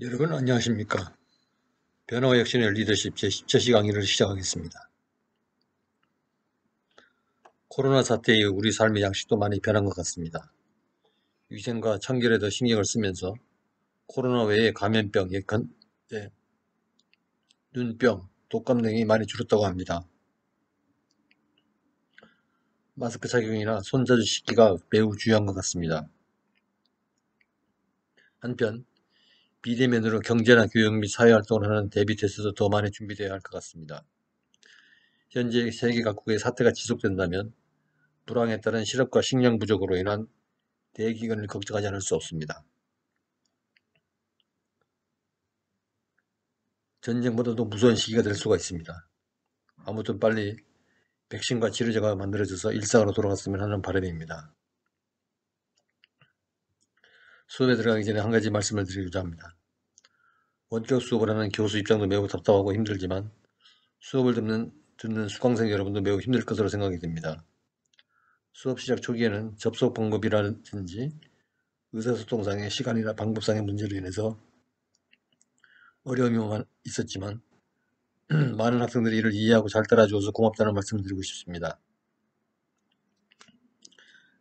여러분 안녕하십니까. 변화와 혁신의 리더십 제10차 강의를 시작하겠습니다. 코로나 사태 이후 우리 삶의 양식도 많이 변한 것 같습니다. 위생과 청결에 더 신경을 쓰면서 코로나 외에 감염병, 눈병, 독감 등이 많이 줄었다고 합니다. 마스크 착용이나 손 자주 씻기가 매우 중요한 것 같습니다. 한편 비대면으로 경제나 교육 및 사회활동을 하는 대비 태세도 더 많이 준비되어야 할 것 같습니다. 현재 세계 각국의 사태가 지속된다면 불황에 따른 실업과 식량 부족으로 인한 대기근을 걱정하지 않을 수 없습니다. 전쟁보다도 무서운 시기가 될 수가 있습니다. 아무튼 빨리 백신과 치료제가 만들어져서 일상으로 돌아갔으면 하는 바람입니다. 수업에 들어가기 전에 한 가지 말씀을 드리고자 합니다. 원격 수업을 하는 교수 입장도 매우 답답하고 힘들지만 수업을 듣는 수강생 여러분도 매우 힘들 것으로 생각이 됩니다. 수업 시작 초기에는 접속 방법이라든지 의사소통상의 시간이나 방법상의 문제로 인해서 어려움이 있었지만 많은 학생들이 이를 이해하고 잘 따라주어서 고맙다는 말씀을 드리고 싶습니다.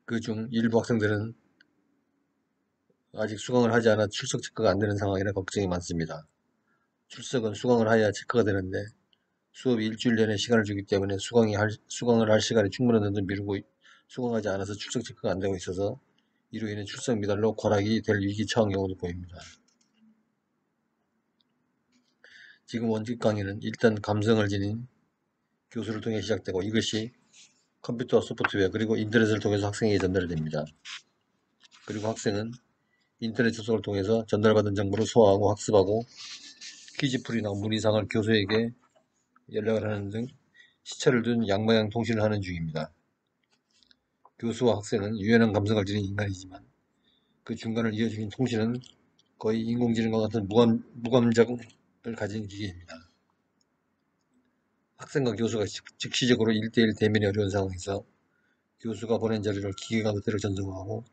그중 일부 학생들은 아직 수강을 하지 않아 출석 체크가 안 되는 상황이라 걱정이 많습니다. 출석은 수강을 해야 체크가 되는데 수업이 일주일 내내 시간을 주기 때문에 수강을 할 시간이 충분한데도 미루고 수강하지 않아서 출석 체크가 안 되고 있어서 이로 인해 출석 미달로 과락이 될 위기 처한 경우도 보입니다. 지금 원격 강의는 일단 감성을 지닌 교수를 통해 시작되고 이것이 컴퓨터와 소프트웨어 그리고 인터넷을 통해서 학생에게 전달됩니다. 그리고 학생은 인터넷 접속을 통해서 전달받은 정보를 소화하고 학습하고 퀴즈풀이나 문의사항을 교수에게 연락을 하는 등 시차를 둔 양방향 통신을 하는 중입니다. 교수와 학생은 유연한 감성을 지닌 인간이지만 그 중간을 이어주는 통신은 거의 인공지능과 같은 무감각을 가진 기계입니다. 학생과 교수가 즉시적으로 1대1 대면이 어려운 상황에서 교수가 보낸 자료를 기계가 그대로 전송하고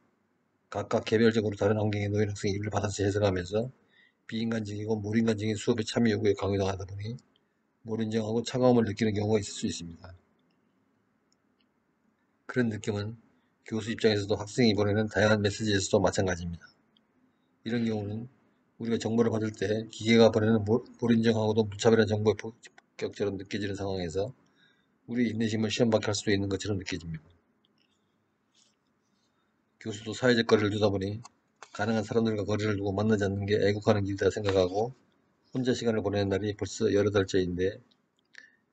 각각 개별적으로 다른 환경에 놓인 학생이 이를 받아서 해석하면서 비인간적이고 몰인간적인 수업에 참여 요구에 강요당하다 보니 몰인정하고 차가움을 느끼는 경우가 있을 수 있습니다. 그런 느낌은 교수 입장에서도 학생이 보내는 다양한 메시지에서도 마찬가지입니다. 이런 경우는 우리가 정보를 받을 때 기계가 보내는 몰인정하고도 무차별한 정보의 폭격처럼 느껴지는 상황에서 우리의 인내심을 시험받게 할 수도 있는 것처럼 느껴집니다. 교수도 사회적 거리를 두다 보니 가능한 사람들과 거리를 두고 만나지 않는 게 애국하는 길이다 생각하고 혼자 시간을 보내는 날이 벌써 여러 달째인데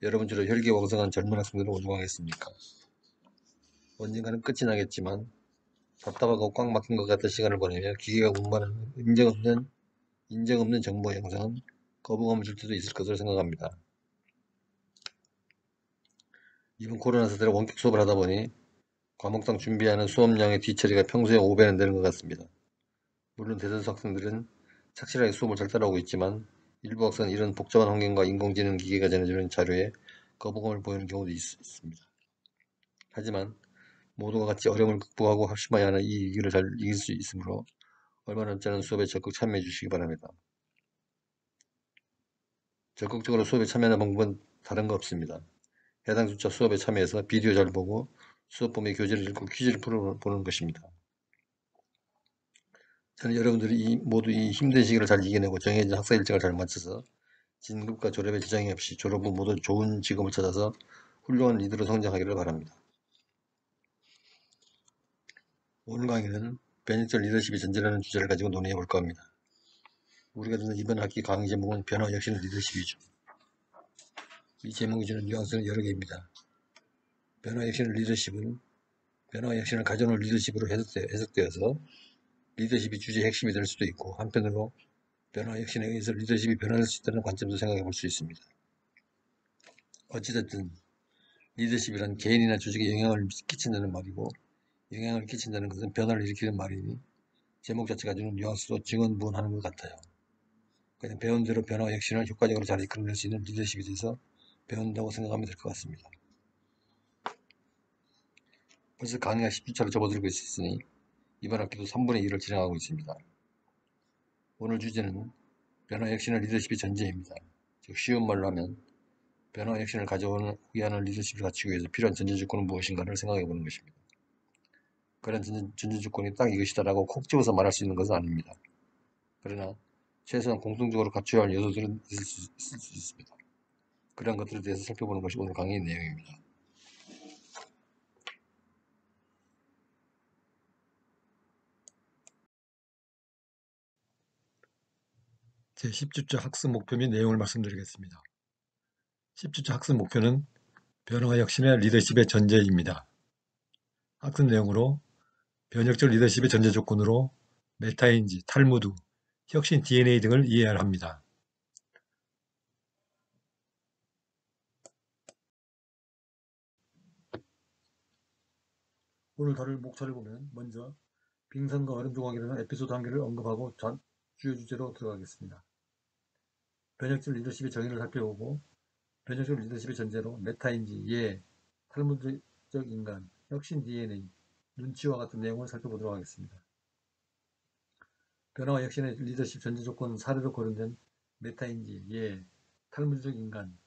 여러분처럼 혈기왕성한 젊은 학생들은 오죽하겠습니까? 언젠가는 끝이 나겠지만 답답하고 꽉 막힌 것 같은 시간을 보내며 기계가 운반하는 인정 없는 정보 영상은 거부감을 줄 때도 있을 것으로 생각합니다. 이번 코로나 사태로 원격 수업을 하다 보니 과목당 준비하는 수업량의 뒤처리가 평소에 5배는 되는 것 같습니다. 물론 대다수 학생들은 착실하게 수업을 잘 따라오고 있지만 일부 학생은 이런 복잡한 환경과 인공지능 기계가 전해주는 자료에 거부감을 보이는 경우도 있습니다. 하지만 모두가 같이 어려움을 극복하고 합심해야 하는 이 위기를 잘 이길 수 있으므로 얼마 남지 않은 수업에 적극 참여해 주시기 바랍니다. 적극적으로 수업에 참여하는 방법은 다른 거 없습니다. 해당 주차 수업에 참여해서 비디오 잘 보고 수업 범위 교재를 읽고 퀴즈를 풀어보는 것입니다. 저는 여러분들이 모두 이 힘든 시기를 잘 이겨내고 정해진 학사 일정을 잘 맞춰서 진급과 졸업에 지장이 없이 졸업 후 모두 좋은 직업을 찾아서 훌륭한 리더로 성장하기를 바랍니다. 오늘 강의는 베네트 리더십이 전제라는 주제를 가지고 논의해 볼까 합니다. 우리가 듣는 이번 학기 강의 제목은 변화 혁신의 리더십이죠. 이 제목이 주는 뉘앙스는 여러 개입니다. 변화 혁신의 리더십은 변화 혁신을 가져오는 리더십으로 해석되어서 리더십이 주제의 핵심이 될 수도 있고 한편으로 변화 혁신에 의해서 리더십이 변화할 수 있다는 관점도 생각해 볼 수 있습니다. 어찌됐든 리더십이란 개인이나 조직에 영향을 끼친다는 말이고 영향을 끼친다는 것은 변화를 일으키는 말이니 제목 자체가 주는 뉘앙스도 증언부언하는 것 같아요. 그냥 배운 대로 변화 혁신을 효과적으로 잘 이끌어낼 수 있는 리더십에 대해서 배운다고 생각하면 될 것 같습니다. 벌써 강의가 10주차를 접어들고 있었으니 이번 학기도 3분의 1을 진행하고 있습니다. 오늘 주제는 변화 혁신은 리더십이 전제입니다. 즉 쉬운 말로 하면 변화 혁신을 가져오는 위하는 리더십을 갖추기 위해서 필요한 전제 조건은 무엇인가를 생각해 보는 것입니다. 그런 전제 조건이 딱 이것이다라고 콕 집어서 말할 수 있는 것은 아닙니다. 그러나 최소한 공통적으로 갖춰야 할 요소들은 있을 수 있습니다. 그런 것들에 대해서 살펴보는 것이 오늘 강의의 내용입니다. 제10주차 학습 목표 및 내용을 말씀드리겠습니다. 10주차 학습 목표는 변화와 혁신의 리더십의 전제입니다. 학습 내용으로 변혁적 리더십의 전제 조건으로 메타인지, 탈무드, 혁신 DNA 등을 이해해야 합니다. 오늘 다룰 목차를 보면 먼저 빙산과 얼음 조각이라는 에피소드 한 개를 언급하고 주요 주제로 들어가겠습니다. 변혁적 리더십의 정의를 살펴보고 변혁적 리더십의 전제로 메타인지, 예, 탈무드적 인간, 혁신 DNA, 눈치와 같은 내용을 살펴보도록 하겠습니다. 변화와 혁신의 리더십 전제 조건 사례로 거론된 메타인지, 예, 탈무드적 인간,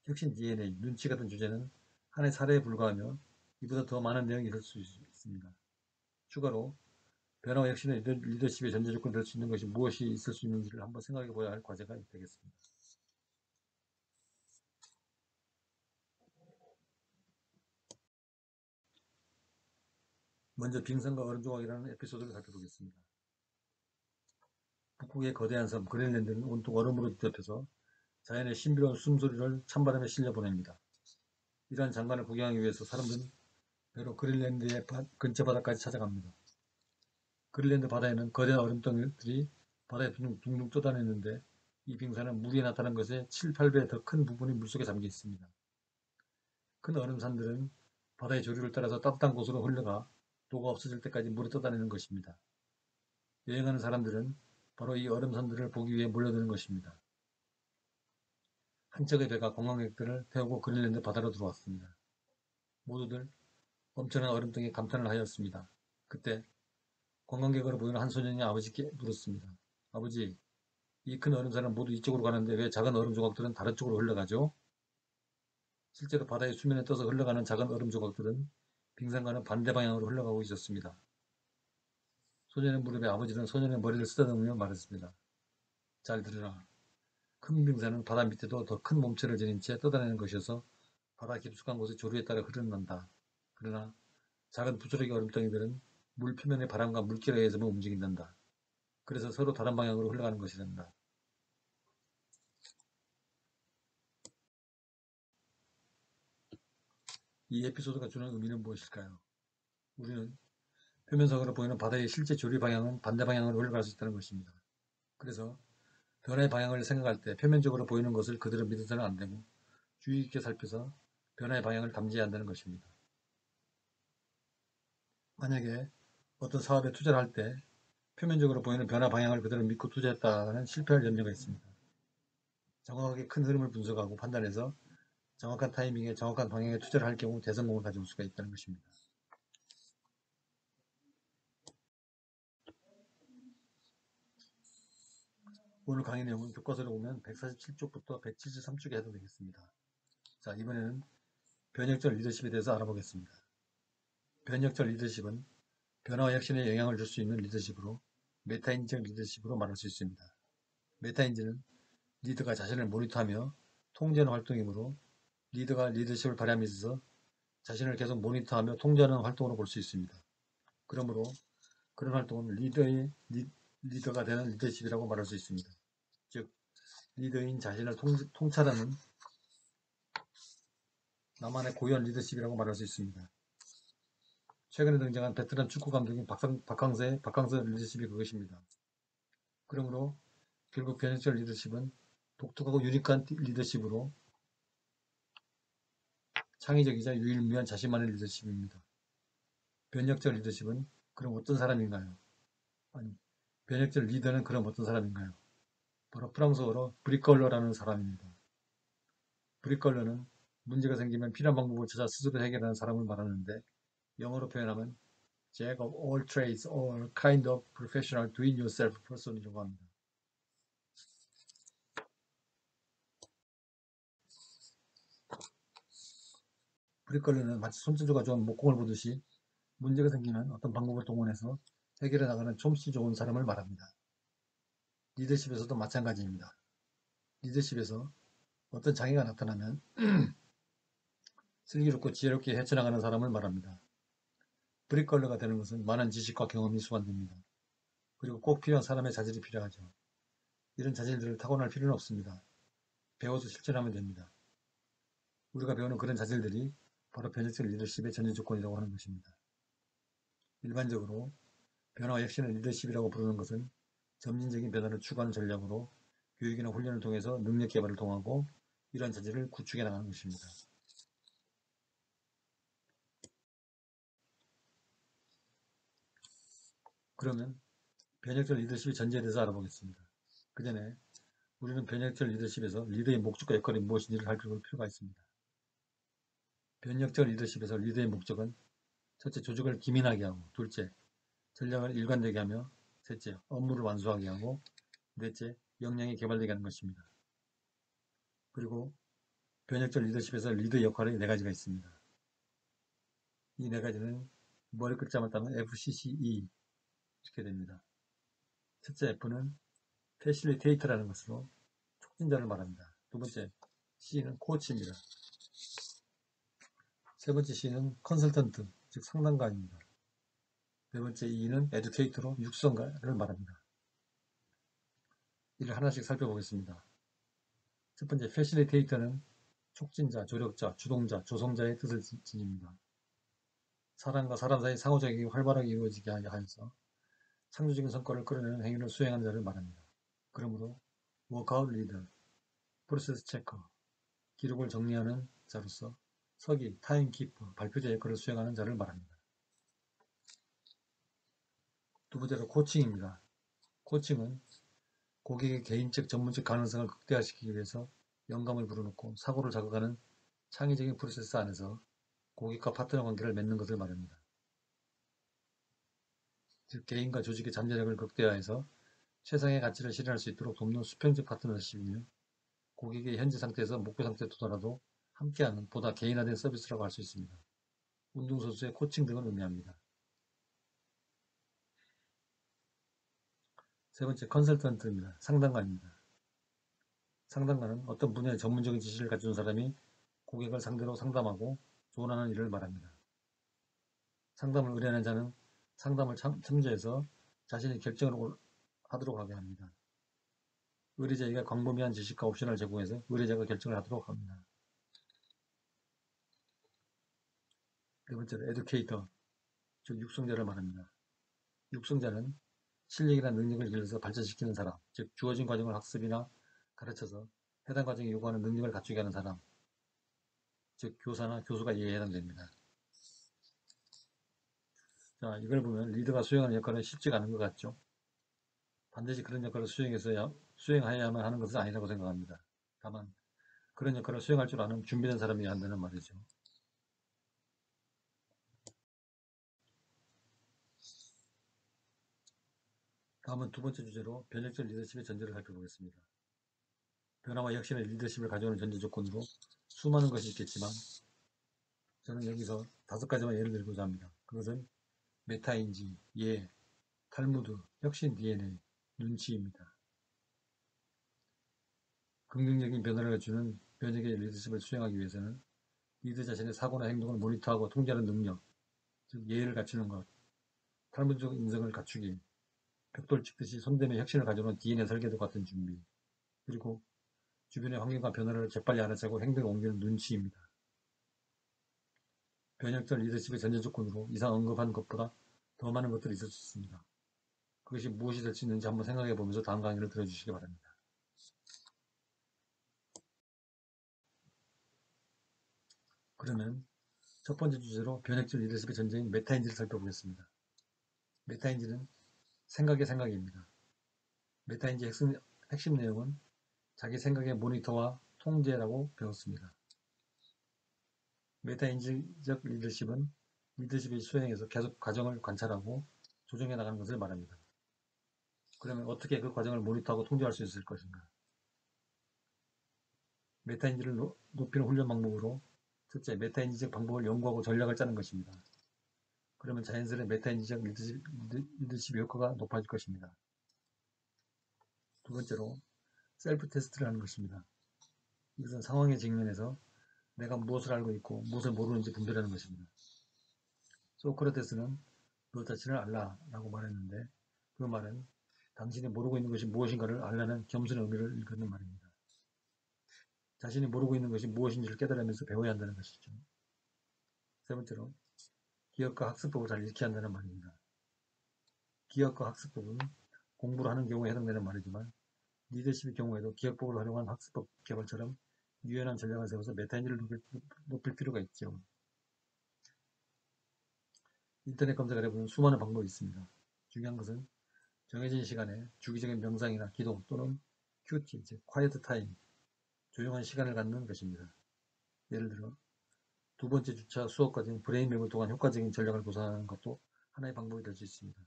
혁신 DNA, 눈치 같은 주제는 하나의 사례에 불과하며 이보다 더 많은 내용이 있을 수 있습니다. 추가로 변화와 혁신의 리더십의 전제 조건이 될 수 있는 것이 무엇이 있을 수 있는지를 한번 생각해 봐야 할 과제가 되겠습니다. 먼저 빙산과 얼음 조각이라는 에피소드를 살펴보겠습니다. 북극의 거대한 섬 그린랜드는 온통 얼음으로 뒤덮여서 자연의 신비로운 숨소리를 찬바람에 실려 보냅니다. 이러한 장관을 구경하기 위해서 사람들은 배로 그린랜드의 근처 바다까지 찾아갑니다. 그린랜드 바다에는 거대한 얼음덩이들이 바다에 둥둥 떠다니는데 이 빙산은 물이 나타난 것의 7, 8배 더 큰 부분이 물속에 잠겨 있습니다. 큰 얼음산들은 바다의 조류를 따라서 따뜻한 곳으로 흘러가 도가 없어질 때까지 물에 떠다니는 것입니다. 여행하는 사람들은 바로 이 얼음산들을 보기 위해 몰려드는 것입니다. 한 척의 배가 관광객들을 태우고 그린랜드 바다로 들어왔습니다. 모두들 엄청난 얼음덩이에 감탄을 하였습니다. 그때 관광객으로 보이는 한 소년이 아버지께 물었습니다. 아버지, 이 큰 얼음산은 모두 이쪽으로 가는데 왜 작은 얼음 조각들은 다른 쪽으로 흘러가죠? 실제로 바다의 수면에 떠서 흘러가는 작은 얼음 조각들은 빙산과는 반대 방향으로 흘러가고 있었습니다. 소년의 무릎에 아버지는 소년의 머리를 쓰다듬으며 말했습니다. 잘 들으라. 큰 빙산은 바다 밑에도 더 큰 몸체를 지닌 채 떠다니는 것이어서 바다 깊숙한 곳의 조류에 따라 흐른단다. 그러나 작은 부스러기 얼음덩이들은 물 표면의 바람과 물결에 의해서만 움직인단다. 그래서 서로 다른 방향으로 흘러가는 것이란다. 이 에피소드가 주는 의미는 무엇일까요? 우리는 표면적으로 보이는 바다의 실제 조류 방향은 반대 방향으로 흘러갈 수 있다는 것입니다. 그래서 변화의 방향을 생각할 때 표면적으로 보이는 것을 그대로 믿어서는 안 되고 주의 깊게 살펴서 변화의 방향을 감지해야 한다는 것입니다. 만약에 어떤 사업에 투자를 할 때 표면적으로 보이는 변화 방향을 그대로 믿고 투자했다가는 실패할 염려가 있습니다. 정확하게 큰 흐름을 분석하고 판단해서 정확한 타이밍에 정확한 방향에 투자를 할 경우 대성공을 가져올 수가 있다는 것입니다. 오늘 강의 내용은 교과서를 보면 147쪽부터 173쪽에 해도 되겠습니다. 자, 이번에는 변혁적 리더십에 대해서 알아보겠습니다. 변혁적 리더십은 변화와 혁신에 영향을 줄 수 있는 리더십으로 메타인지적 리더십으로 말할 수 있습니다. 메타인지는 리더가 자신을 모니터하며 통제하는 활동이므로 리더가 리더십을 발휘함에 있어서 자신을 계속 모니터하며 통제하는 활동으로 볼 수 있습니다. 그러므로 그런 활동은 리더가 되는 리더십이라고 말할 수 있습니다. 즉 리더인 자신을 통찰하는 나만의 고유한 리더십이라고 말할 수 있습니다. 최근에 등장한 베테랑 축구 감독인 박항서의 리더십이 그것입니다. 그러므로 결국 변혁적 리더십은 독특하고 유니크한 리더십으로 창의적이자 유일무이한 자신만의 리더십입니다. 변혁적 리더십은 그럼 어떤 사람인가요? 아니, 변혁적 리더는 그럼 어떤 사람인가요? 바로 프랑스어로 브리컬러라는 사람입니다. 브리컬러는 문제가 생기면 필요한 방법을 찾아 스스로 해결하는 사람을 말하는데 영어로 표현하면 Jack of all trades or kind of professional do-it-yourself person이라고 합니다. 브릿걸리는 마치 손재주가 좋은 목공을 보듯이 문제가 생기면 어떤 방법을 동원해서 해결해 나가는 솜씨 좋은 사람을 말합니다. 리더십에서도 마찬가지입니다. 리더십에서 어떤 장애가 나타나면 슬기롭고 지혜롭게 헤쳐나가는 사람을 말합니다. 브릿걸러가 되는 것은 많은 지식과 경험이 수반됩니다. 그리고 꼭 필요한 사람의 자질이 필요하죠. 이런 자질들을 타고날 필요는 없습니다. 배워서 실천하면 됩니다. 우리가 배우는 그런 자질들이 바로 변혁적 리더십의 전제 조건이라고 하는 것입니다. 일반적으로 변화와 혁신을 리더십이라고 부르는 것은 점진적인 변화를 추구하는 전략으로 교육이나 훈련을 통해서 능력 개발을 통하고 이러한 자질을 구축해 나가는 것입니다. 그러면 변혁적 리더십의 전제에 대해서 알아보겠습니다. 그 전에 우리는 변혁적 리더십에서 리더의 목적과 역할이 무엇인지를 살펴볼 필요가 있습니다. 변혁적 리더십에서 리더의 목적은 첫째, 조직을 기민하게 하고, 둘째, 전략을 일관되게 하며, 셋째, 업무를 완수하게 하고, 넷째, 역량이 개발되게 하는 것입니다. 그리고 변혁적 리더십에서 리더의 역할이 네 가지가 있습니다. 이 네 가지는 머리 글자만 따면 FCCE 이렇게 됩니다. 첫째 F는 패실리테이터라는 것으로 촉진자를 말합니다. 두 번째 C는 코치입니다. 세 번째 C는 컨설턴트, 즉 상담가입니다. 네 번째 E는 에듀케이터로 육성가를 말합니다. 이를 하나씩 살펴보겠습니다. 첫 번째 패실리테이터는 촉진자, 조력자, 주동자, 조성자의 뜻을 지닙니다. 사람과 사람 사이 상호작용이 활발하게 이루어지게 하여서 창조적인 성과를 끌어내는 행위를 수행하는 자를 말합니다. 그러므로 워크아웃 리더, 프로세스 체커, 기록을 정리하는 자로서 서기, 타임키퍼, 발표자 역할을 수행하는 자를 말합니다. 두 번째로 코칭입니다. 코칭은 고객의 개인적 전문적 가능성을 극대화시키기 위해서 영감을 불어넣고 사고를 자극하는 창의적인 프로세스 안에서 고객과 파트너 관계를 맺는 것을 말합니다. 즉 개인과 조직의 잠재력을 극대화해서 최상의 가치를 실현할 수 있도록 돕는 수평적 파트너십이며 고객의 현재 상태에서 목표 상태에 도달하도 함께하는 보다 개인화된 서비스라고 할 수 있습니다. 운동선수의 코칭 등을 의미합니다. 세 번째 컨설턴트입니다. 상담가입니다. 상담가는 어떤 분야의 전문적인 지식을 갖춘 사람이 고객을 상대로 상담하고 조언하는 일을 말합니다. 상담을 의뢰하는 자는 상담을 참조해서 자신의 결정을 하도록 하게 합니다. 의뢰자에게 광범위한 지식과 옵션을 제공해서 의뢰자가 결정을 하도록 합니다. 네 번째로 에듀케이터, 즉 육성자를 말합니다. 육성자는 실력이나 능력을 길러서 발전시키는 사람, 즉 주어진 과정을 학습이나 가르쳐서 해당 과정이 요구하는 능력을 갖추게 하는 사람, 즉 교사나 교수가 이에 해당됩니다. 자, 이걸 보면 리더가 수행하는 역할은 쉽지가 않은 것 같죠? 반드시 그런 역할을 수행하여야만 하는 것은 아니라고 생각합니다. 다만 그런 역할을 수행할 줄 아는 준비된 사람이 한다는 말이죠. 다음은 두 번째 주제로 변혁적 리더십의 전제를 살펴보겠습니다. 변화와 혁신의 리더십을 가져오는 전제 조건으로 수많은 것이 있겠지만 저는 여기서 5가지만 예를 들고자 합니다. 그것은 메타인지, 예, 탈무드, 혁신 DNA, 눈치입니다. 긍정적인 변화를 주는 변혁의 리더십을 수행하기 위해서는 리더 자신의 사고나 행동을 모니터하고 통제하는 능력, 즉 예를 갖추는 것, 탈무드적 인성을 갖추기, 벽돌 찍듯이 손대며 혁신을 가져오는 DNA 설계도 같은 준비, 그리고 주변의 환경과 변화를 재빨리 알아채고 행동에 옮기는 눈치입니다. 변혁적 리더십의 전제 조건으로 이상 언급한 것보다 더 많은 것들이 있을 수 있습니다. 그것이 무엇이 될 수 있는지 한번 생각해 보면서 다음 강의를 들어주시기 바랍니다. 그러면 첫 번째 주제로 변혁적 리더십의 전제인 메타인지를 살펴보겠습니다. 메타인지는 생각의 생각입니다. 메타인지 핵심 내용은 자기 생각의 모니터와 통제라고 배웠습니다. 메타인지적 리더십은 리더십의 수행에서 계속 과정을 관찰하고 조정해 나가는 것을 말합니다. 그러면 어떻게 그 과정을 모니터하고 통제할 수 있을 것인가? 메타인지를 높이는 훈련 방법으로 첫째, 메타인지적 방법을 연구하고 전략을 짜는 것입니다. 그러면 자연스레 메타인지적 리더십의 효과가 높아질 것입니다. 두 번째로, 셀프 테스트를 하는 것입니다. 이것은 상황에 직면해서 내가 무엇을 알고 있고 무엇을 모르는지 분별하는 것입니다. 소크라테스는 너 자신을 알라 라고 말했는데 그 말은 당신이 모르고 있는 것이 무엇인가를 알라는 겸손의 의미를 일컫는 말입니다. 자신이 모르고 있는 것이 무엇인지를 깨달으면서 배워야 한다는 것이죠. 세 번째로, 기억과 학습법을 잘 익혀야 한다는 말입니다. 기억과 학습법은 공부를 하는 경우에 해당되는 말이지만 리더십의 경우에도 기억법을 활용한 학습법 개발처럼 유연한 전략을 세워서 메타인지를 높일 필요가 있죠. 인터넷 검색을 해보면 수많은 방법이 있습니다. 중요한 것은 정해진 시간에 주기적인 명상이나 기도 또는 큐티, 즉 quiet 타임, 조용한 시간을 갖는 것입니다. 예를 들어 두 번째 주차 수업까지는 브레인맵을 통한 효과적인 전략을 구사하는 것도 하나의 방법이 될 수 있습니다.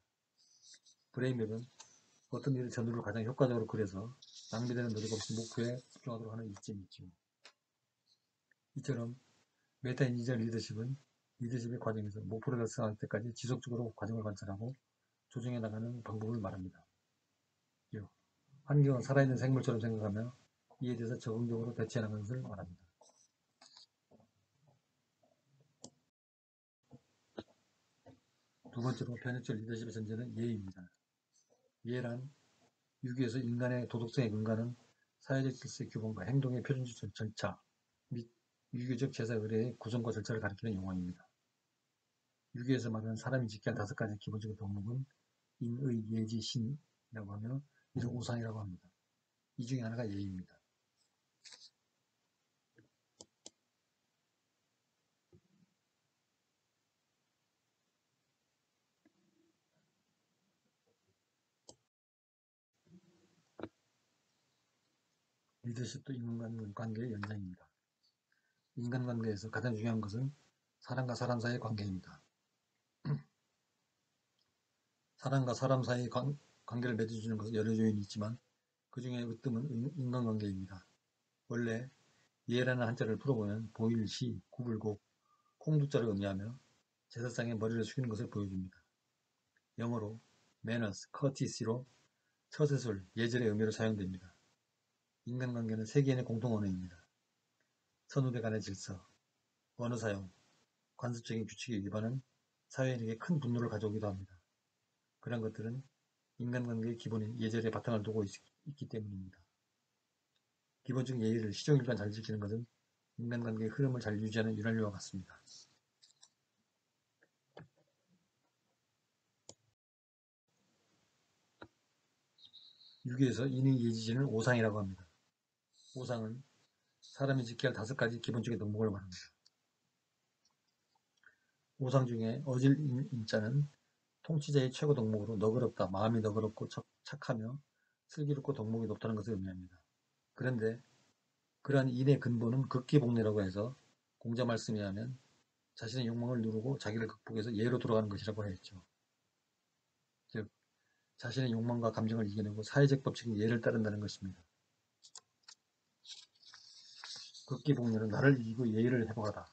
브레인맵은 어떤 일을 전후로 가장 효과적으로 그려서 낭비되는 노력 없이 목표에 집중하도록 하는 이점이 있죠. 이처럼 메타인지적 리더십은 리더십의 과정에서 목표를 달성할 때까지 지속적으로 과정을 관찰하고 조정해 나가는 방법을 말합니다. 환경은 살아있는 생물처럼 생각하며 이에 대해서 적응적으로 대처해 나가는 것을 말합니다. 두 번째로 편협적 리더십의 전제는 예의입니다. 예란 유기에서 인간의 도덕성의 근간은 사회적 질서의 규범과 행동의 표준적 절차 및 유교적 제사 의례의 구성과 절차를 가리키는 용어입니다. 유교에서 말하는 사람이 지켜야 할 5가지 기본적인 덕목은 인의, 예지, 신이라고 하며 이를 우상이라고 합니다. 이 중에 하나가 예의입니다. 리더십도 인간관계의 연장입니다. 인간관계에서 가장 중요한 것은 사람과 사람 사이의 관계입니다. 사람과 사람 사이의 관계를 맺어주는 것은 여러 요인이 있지만 그 중에 으뜸은 인간관계입니다. 원래 예라는 한자를 풀어보면 보일, 시, 구불곡, 콩두자를 의미하며 제사상에 머리를 숙이는 것을 보여줍니다. 영어로 manners, courtesy로 처세술, 예절의 의미로 사용됩니다. 인간관계는 세계인의 공통 언어입니다. 선후배 간의 질서, 언어 사용, 관습적인 규칙의 위반은 사회인에게 큰 분노를 가져오기도 합니다. 그런 것들은 인간관계의 기본인 예절에 바탕을 두고 있기 때문입니다. 기본적인 예의를 시종일관 잘 지키는 것은 인간관계의 흐름을 잘 유지하는 윤활유와 같습니다. 유교에서 인의 예지지는 오상이라고 합니다. 오상은 사람이 지켜야 할 5가지 기본적인 덕목을 말합니다. 오상 중에 어질 인자는 통치자의 최고 덕목으로 너그럽다, 마음이 너그럽고 착하며 슬기롭고 덕목이 높다는 것을 의미합니다. 그런데 그러한 인의 근본은 극기복례라고 해서 공자 말씀에 하면 자신의 욕망을 누르고 자기를 극복해서 예로 돌아가는 것이라고 하였죠. 즉 자신의 욕망과 감정을 이겨내고 사회적 법칙인 예를 따른다는 것입니다. 극기복례는 나를 이기고 예의를 회복하다.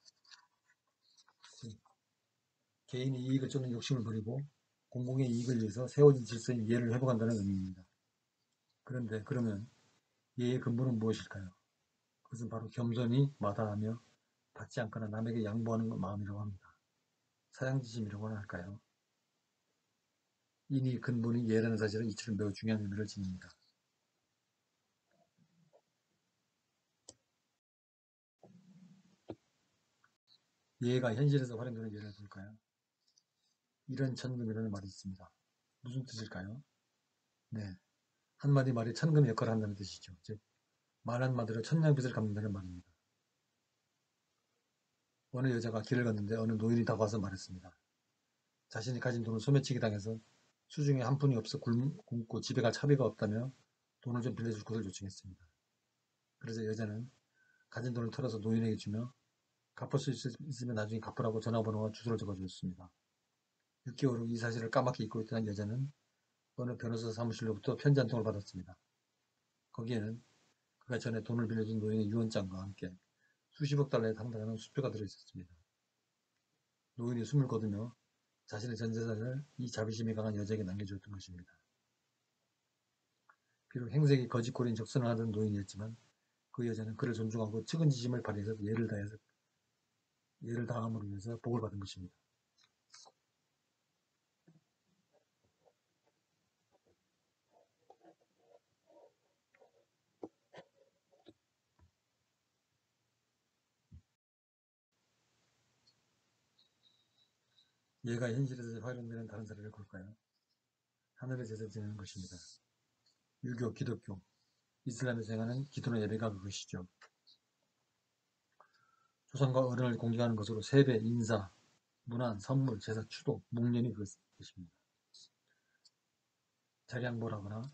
개인의 이익을 쫓는 욕심을 버리고 공공의 이익을 위해서 세워진 질서인 예를 회복한다는 의미입니다. 그런데 그러면 예의 근본은 무엇일까요? 그것은 바로 겸손히 마다하며 받지 않거나 남에게 양보하는 마음이라고 합니다. 사양지심이라고 할까요? 이니 근본이 예라는 사실은 이처럼 매우 중요한 의미를 지닙니다. 예가 현실에서 활용되는 예를 볼까요? 이런 천금이라는 말이 있습니다. 무슨 뜻일까요? 네, 한마디 말이 천금의 역할을 한다는 뜻이죠. 즉, 말 한마디로 천냥빚을 갚는다는 말입니다. 어느 여자가 길을 걷는데 어느 노인이 다가와서 말했습니다. 자신이 가진 돈을 소매치기 당해서 수중에 한 푼이 없어 굶고 집에 갈 차비가 없다며 돈을 좀 빌려줄 것을 요청했습니다. 그래서 여자는 가진 돈을 털어서 노인에게 주며 갚을 수 있으면 나중에 갚으라고 전화번호와 주소를 적어주었습니다. 6개월 후 이 사실을 까맣게 잊고 있던 여자는 어느 변호사 사무실로부터 편지 한 통을 받았습니다. 거기에는 그가 전에 돈을 빌려준 노인의 유언장과 함께 수십억 달러에 달하는 수표가 들어있었습니다. 노인이 숨을 거두며 자신의 전 재산을 이 자비심이 강한 여자에게 남겨주었던 것입니다. 비록 행색이 거짓골인 적선을 하던 노인이었지만 그 여자는 그를 존중하고 측은지심을 발휘해서 예를 다함으로 인해서 복을 받은 것입니다. 예가 현실에서 활용되는 다른 사례를 볼까요? 하늘의 제사 지내는 것입니다. 유교, 기독교, 이슬람에서 행하는 기도나 예배가 그것이죠. 조상과 어른을 공경하는 것으로 세배, 인사, 문안, 선물, 제사, 추도, 묵념이 그것입니다. 자리양보하거나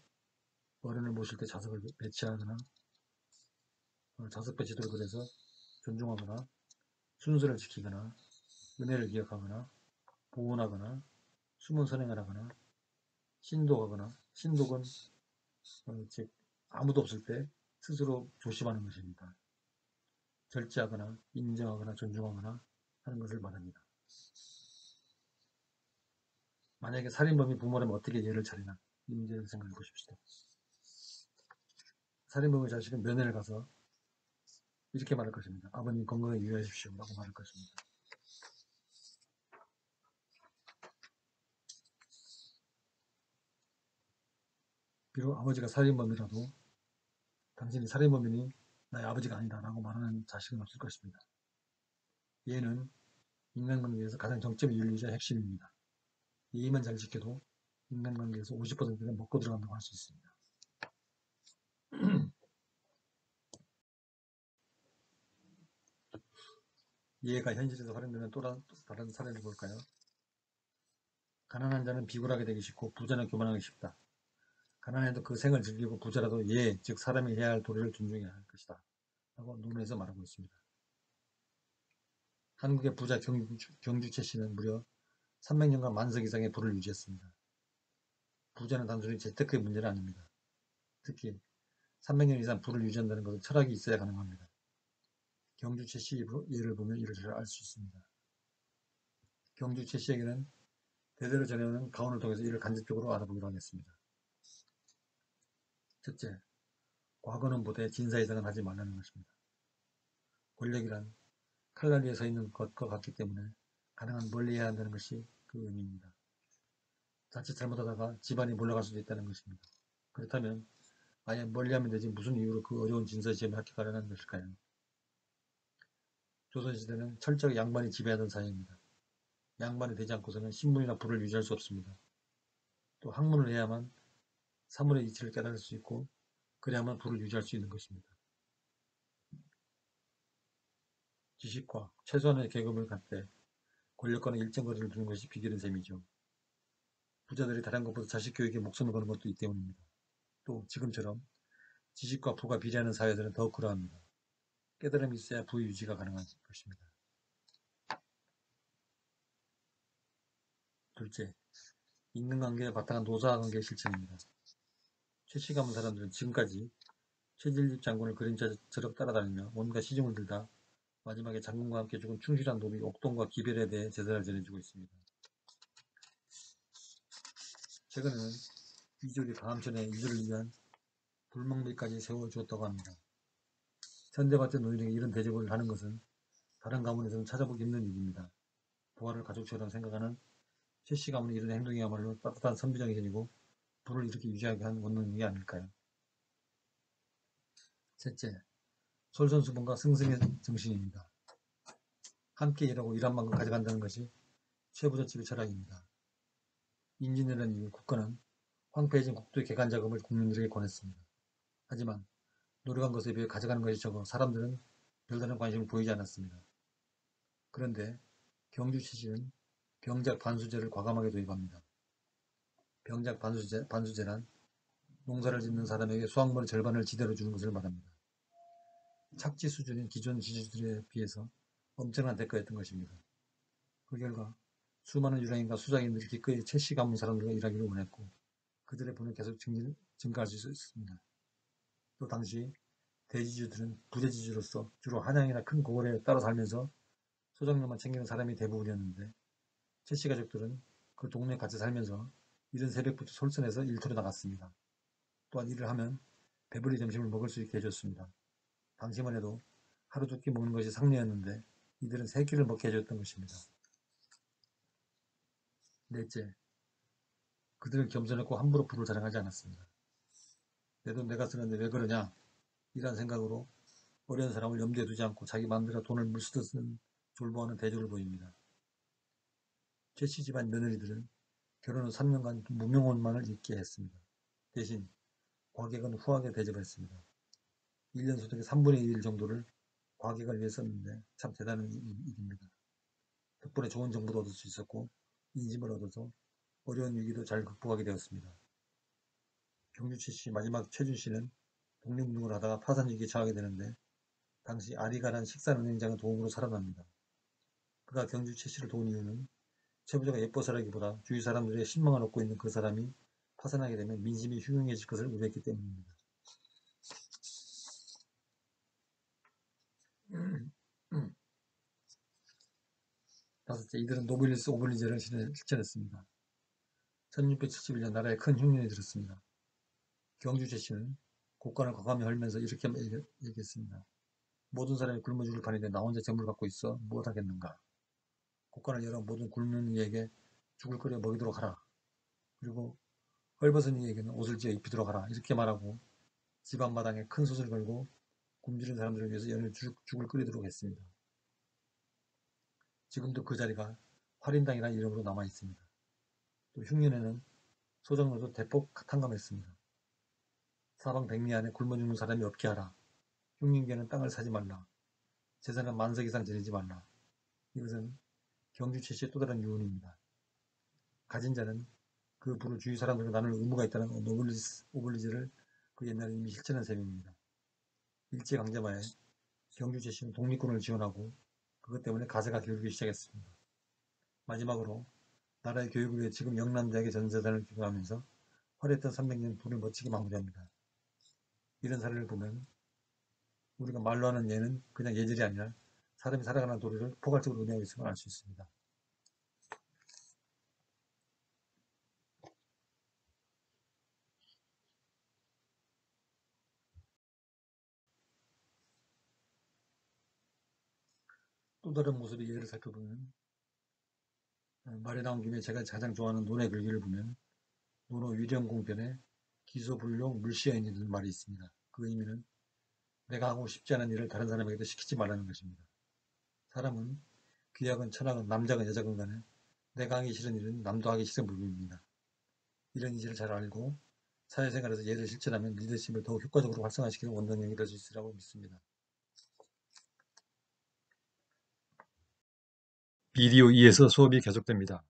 어른을 모실 때 자석을 배치하거나 자석 배치도를 그려서 존중하거나 순서를 지키거나 은혜를 기억하거나 보온하거나 숨은 선행을 하거나 신독하거나 신독은 즉 아무도 없을 때 스스로 조심하는 것입니다. 절제하거나 인정하거나 존중하거나 하는 것을 말합니다. 만약에 살인범이 부모라면 어떻게 예를 차리나 이 문제를 생각해 보십시오. 살인범의 자식은 면회를 가서 이렇게 말할 것입니다. 아버님 건강에 유의하십시오 라고 말할 것입니다. 비록 아버지가 살인범이라도 당신이 살인범이니 나의 아버지가 아니다 라고 말하는 자식은 없을 것입니다. 예는 인간관계에서 가장 정점의 윤리이자 핵심입니다. 예의만 잘 지켜도 인간관계에서 50%는 먹고 들어간다고 할 수 있습니다. 예가 현실에서 활용되는 또 다른 사례를 볼까요? 가난한 자는 비굴하게 되기 쉽고 부자는 교만하기 쉽다. 가난해도 그 생을 즐기고 부자라도 예, 즉 사람이 해야 할 도리를 존중해야 할 것이다 라고 논에서 말하고 있습니다. 한국의 부자 경주채 씨는 무려 300년간 만석 이상의 부를 유지했습니다. 부자는 단순히 재테크의 문제는 아닙니다. 특히 300년 이상 부를 유지한다는 것은 철학이 있어야 가능합니다. 경주채 씨 예를 보면 이를 잘 알 수 있습니다. 경주채 씨에게는 대대로 전해오는 가훈을 통해서 이를 간접적으로 알아보기로 하겠습니다. 첫째, 과거는 못해 진사 이상은 하지 말라는 것입니다. 권력이란 칼날 위에 서 있는 것과 같기 때문에 가능한 멀리 해야 한다는 것이 그 의미입니다. 자칫 잘못하다가 집안이 몰려갈 수도 있다는 것입니다. 그렇다면 아예 멀리하면 되지 무슨 이유로 그 어려운 진사시험에 합격하려는 것일까요? 조선시대는 철저하게 양반이 지배하던 사회입니다. 양반이 되지 않고서는 신분이나 부를 유지할 수 없습니다. 또 학문을 해야만 사물의 이치를 깨달을 수 있고 그래야만 부를 유지할 수 있는 것입니다. 지식과 최소한의 계급을 갖되 권력과는 일정 거리를 두는 것이 비결인 셈이죠. 부자들이 다른 것보다 자식 교육에 목숨을 거는 것도 이 때문입니다. 또 지금처럼 지식과 부가 비례하는 사회들은 더욱 그러합니다. 깨달음이 있어야 부의 유지가 가능한 것입니다. 둘째, 인간관계에 바탕한 노사관계의 실천입니다. 최씨 가문 사람들은 지금까지 최진립 장군을 그림자처럼 따라다니며 온갖 시중을 들다 마지막에 장군과 함께 죽은 충실한 노비 옥동과 기별에 대해 제사를 지내주고 있습니다. 최근에는 이졸이 다음전에 이졸을 위한 불멍비까지 세워주었다고 합니다. 현대밭의 노인에게 이런 대접을 하는 것은 다른 가문에서는 찾아보기 힘든 일입니다. 부하를 가족처럼 생각하는 최씨 가문의 이런 행동이야말로 따뜻한 선비적인 일이고 부를 이렇게 유지하게 한 원동력이 아닐까요? 셋째, 솔선수범과 승승의 정신입니다. 함께 일하고 일한 만큼 가져간다는 것이 최부잣집의 철학입니다. 임진왜란 이후 국가는 황폐해진 국토의 개간자금을 국민들에게 권했습니다. 하지만 노력한 것에 비해 가져가는 것이 적어 사람들은 별다른 관심을 보이지 않았습니다. 그런데 경주 최씨는 병작 반수제를 과감하게 도입합니다. 병작 반수제란 농사를 짓는 사람에게 수확물의 절반을 지대로 주는 것을 말합니다. 착지 수준인 기존 지주들에 비해서 엄청난 대가였던 것입니다. 그 결과 수많은 유랑인과 수장인들이 기꺼이 최씨 가문 사람들과 일하기를 원했고 그들의 부는 계속 증가할 수 있었습니다. 또 당시 대지주들은 부대지주로서 주로 한양이나 큰 고을에 따로 살면서 소작료만 챙기는 사람이 대부분이었는데 최씨 가족들은 그 동네에 같이 살면서 이른 새벽부터 솔선해서 일터로 나갔습니다. 또한 일을 하면 배불리 점심을 먹을 수 있게 해줬습니다. 당시만 해도 하루 두 끼 먹는 것이 상례였는데 이들은 세 끼를 먹게 해줬던 것입니다. 넷째, 그들은 겸손했고 함부로 부를 자랑하지 않았습니다. 내 돈 내가 쓰는데 왜 그러냐? 이란 생각으로 어려운 사람을 염두에 두지 않고 자기 마음대로 돈을 물쓰듯 쓰는 졸부하는 대조를 보입니다. 최씨 집안 며느리들은 결혼 후 3년간 무명혼만을 잊게 했습니다. 대신 과객은 후하게 대접했습니다. 1년 소득의 3분의 1 정도를 과객을 위해 썼는데 참 대단한 일입니다. 덕분에 좋은 정보도 얻을 수 있었고 인심을 얻어서 어려운 위기도 잘 극복하게 되었습니다. 경주 최씨 마지막 최준 씨는 독립운동을 하다가 파산 위기에 처하게 되는데 당시 아리가란 식산은행장의 도움으로 살아납니다. 그가 경주 최씨를 도운 이유는 최부자가 예뻐서라기보다 주위 사람들의 신망을 얻고 있는 그 사람이 파산하게 되면 민심이 흉흉해질 것을 우려했기 때문입니다. 다섯째, 이들은 노블리스 오블리제를 실천했습니다. 1671년 나라에 큰 흉년이 들었습니다. 경주 최씨는 국간을 과감히 헐면서 이렇게 얘기했습니다. 모든 사람이 굶어 죽을 판인데 나 혼자 재물을 갖고 있어 무엇하겠는가. 국간을 열어 모든 굶는 이에게 죽을 거리에 먹이도록 하라. 그리고 헐벗은 이에게는 옷을 지어 입히도록 하라. 이렇게 말하고 집 앞마당에 큰 솥을 걸고 굶주린 사람들을 위해서 연일 죽을 끓이도록 했습니다. 지금도 그 자리가 활인당이라는 이름으로 남아 있습니다. 또 흉년에는 소정로도 대폭 탕감했습니다. 사방 백리 안에 굶어 죽는 사람이 없게 하라. 흉년기에는 땅을 사지 말라. 재산은 만석 이상 지내지 말라. 이것은 경주 최씨의 또 다른 유언입니다. 가진 자는 그 부를 주위 사람들과 나눌 의무가 있다는 오블리즈를 그 옛날에 이미 실천한 셈입니다. 일제강점하에 경주 최씨는 독립군을 지원하고 그것 때문에 가세가 기울기 시작했습니다. 마지막으로 나라의 교육을 위해 지금 영남대학의 전 재산을 기부하면서 화려했던 300년 불을 멋지게 마무리합니다. 이런 사례를 보면 우리가 말로 하는 예는 그냥 예절이 아니라 사람이 살아가는 도리를 포괄적으로 의미하고 있음을 알 수 있습니다. 또 다른 모습의 예를 살펴보면 말에 나온 김에 제가 가장 좋아하는 논의 글귀를 보면 논어 위령공편에 기소불용 물시여인이라는 말이 있습니다. 그 의미는 내가 하고 싶지 않은 일을 다른 사람에게도 시키지 말라는 것입니다. 사람은 귀하건 천하건 남자건 여자건 간에 내가 하기 싫은 일은 남도 하기 싫은 부분입니다. 이런 이지를 잘 알고 사회생활에서 예를 실천하면 리더십을 더욱 효과적으로 활성화시키는 원동력이 될 수 있으리라고 믿습니다. 비디오 2에서 수업이 계속됩니다.